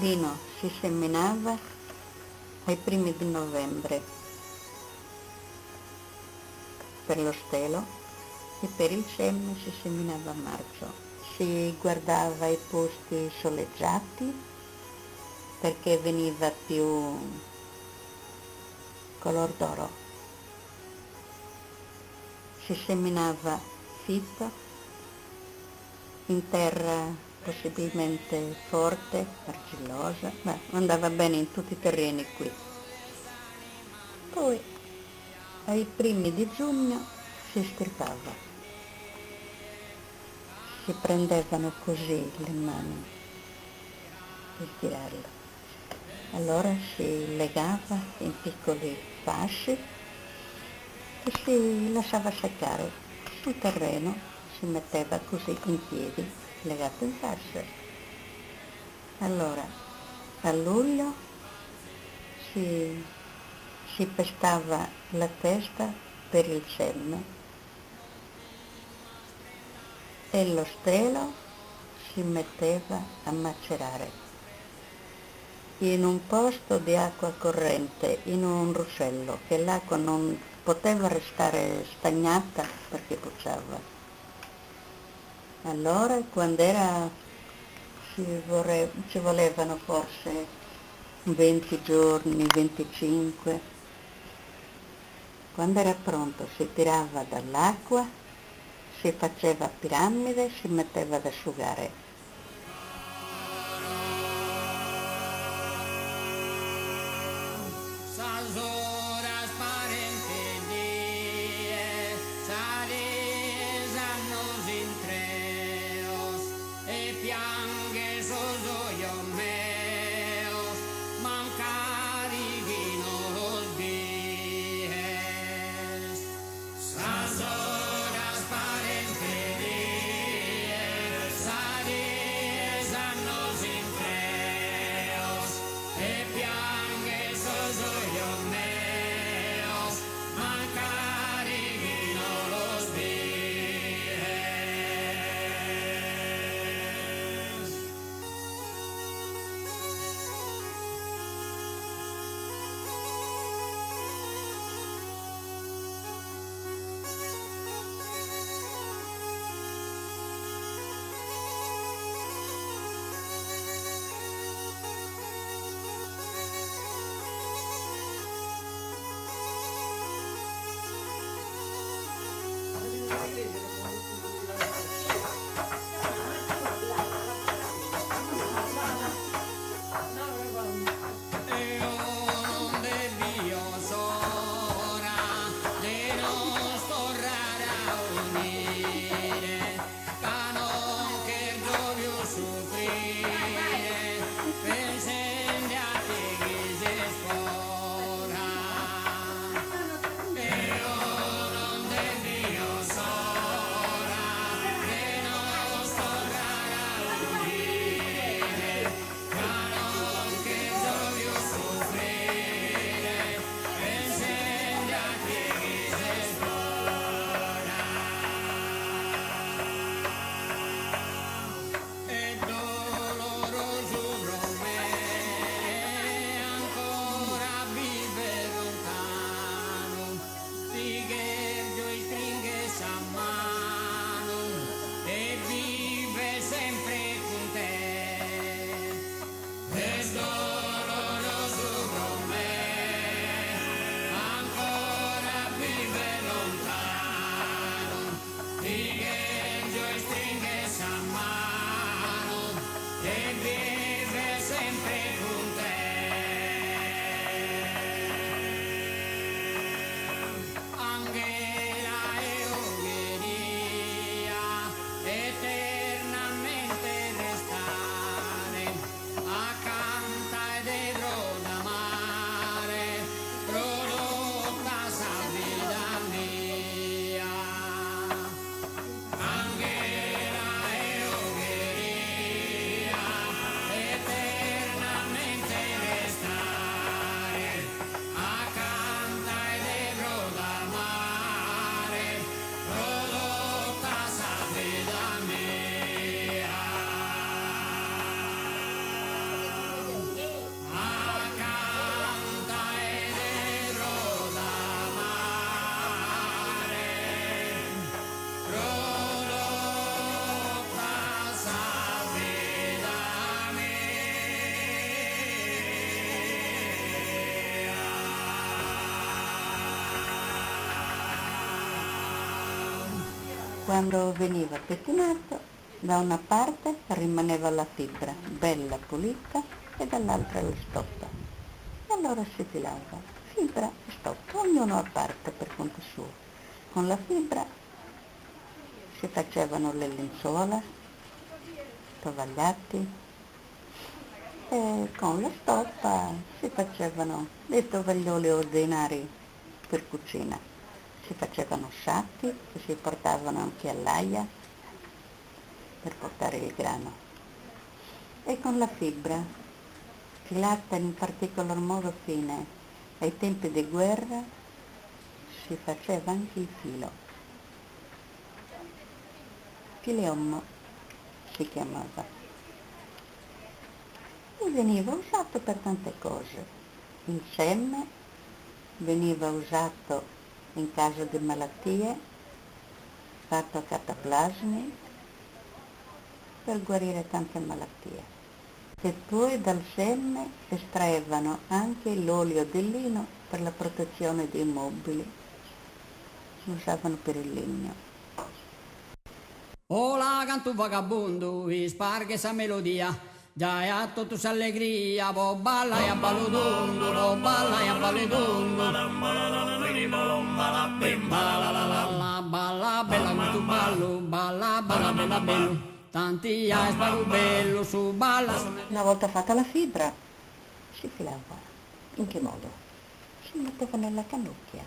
vino si seminava ai primi di novembre per lo stelo e per il seme si seminava a marzo. Si guardava i posti soleggiati perché veniva più color d'oro. Si seminava fitto in terra possibilmente forte, argillosa, ma andava bene in tutti i terreni qui. Poi ai primi di giugno si stirpava, si prendevano così le mani per tirarlo. Allora si legava in piccoli fasci e si lasciava seccare sul terreno, si metteva così in piedi, legato in fasce. Allora a luglio si pestava la testa per il seme e lo stelo si metteva a macerare in un posto di acqua corrente, in un ruscello, che l'acqua non poteva restare stagnata perché puzzava. Allora quando ci volevano forse 20 giorni, 25, quando era pronto si tirava dall'acqua, si faceva piramide, si metteva ad asciugare. E piange sos ojos meus. quando veniva pettinato, da una parte rimaneva la fibra bella pulita e dall'altra la stoppa. E allora si filava fibra e stoppa, ognuno a parte per conto suo. Con la fibra si facevano le lenzuola, tovagliati, e con la stoppa si facevano dei tovaglioli ordinari per cucina. Si facevano sacchi che si portavano anche all'aia per portare il grano. E con la fibra, filata in particolar modo fine, ai tempi di guerra si faceva anche il filo. Fileommo si chiamava. E veniva usato per tante cose. Il seme veniva usato in caso di malattie, fatto a cataplasmi per guarire tante malattie. E poi dal seme estraevano anche l'olio di lino per la protezione dei mobili. Lo usavano per il legno. Hola, canto vagabondo, e sparge esa melodia. Già è a tutta allegria, vo balla e a ballodondo, vo balla e a ballodondo. Balla bella questo ballo, balla bella bello. Tanti hai sparo bello su balla. Una volta fatta la fibra si filava. In che modo? Si metteva nella cannocchia,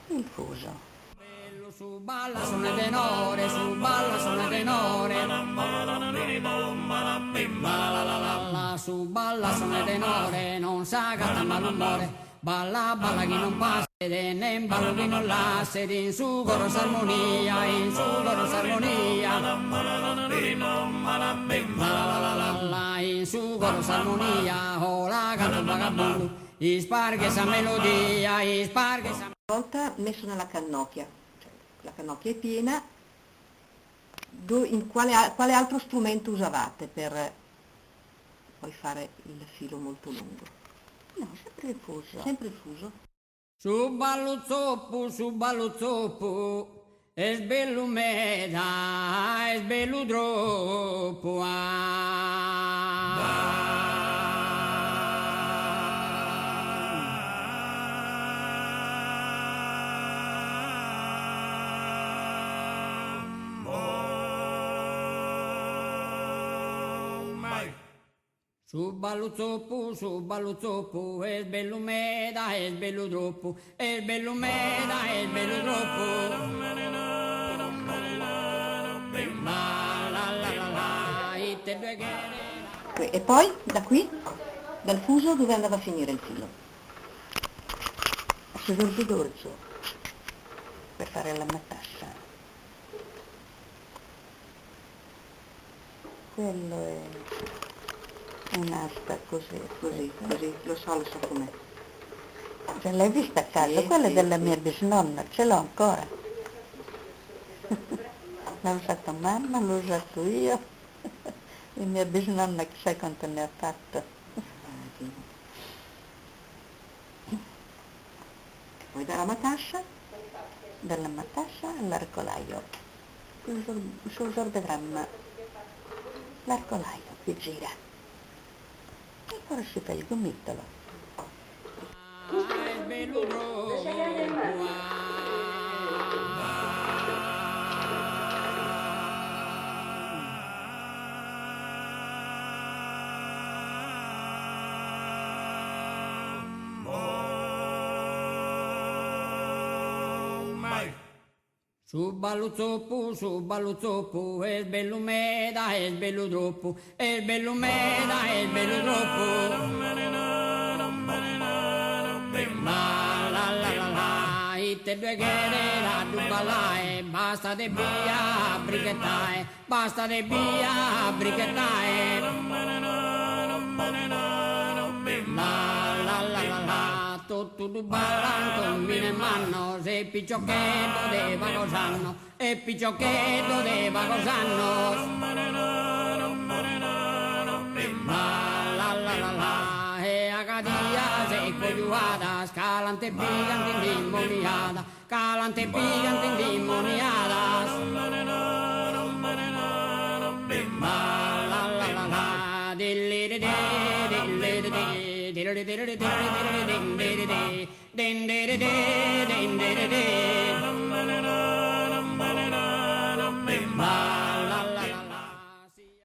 il fuso. Su balla sono tenore, su balla sono tenore. Su balla sono tenore, non sa canta malumore. Balla, balla chi non passa, ed è ne ballo chi non lascia, ed in su coro s'armonia, in su coro s'armonia. In su coro s'armonia, oh la canto vagabondo, isparghe esa melodia, isparghe esa melodia. Una volta messo nella cannocchia, cioè la cannocchia è piena, quale altro strumento usavate per poi fare il filo molto lungo? No, sempre il fuso. Sempre il fuso. Su ballo zoppo, è bello meda, è bello troppo. Su ballo zoppo, è bello meda, è bello troppo, è bello meda, è bello troppo. E poi, da qui, dal fuso, dove andava a finire il filo? Sul dorso, per fare la matassa. Quello è un'asta così, lo so com'è. Ce l'hai vista a casa? Quella è della mia bisnonna, ce l'ho ancora. L'ha usato mamma, l'ho usato io. E mia bisnonna chissà quanto ne ha fatto. Poi dalla matassa all'arcolaio. Il suo sorvedramma, l'arcolaio che gira. E ora si fa il gomitolo. Su ballo zoppo, è bello meda, è bello troppo, è bello meda, è bello troppo. Itte due chiede da dubbalae, basta de via brichettae, basta de via brichettae. Tutto dubbalan con mine manno, se picciochetto deva cosanno, e picciochetto deva cosanno. E a cadia se cogliuada, scalante pigante di moniada, calante pillan endimoniadas. La la la la, dilly di di, dilly di di, dilly di di, dilly di di, dilly di di, din di di di, din di di di.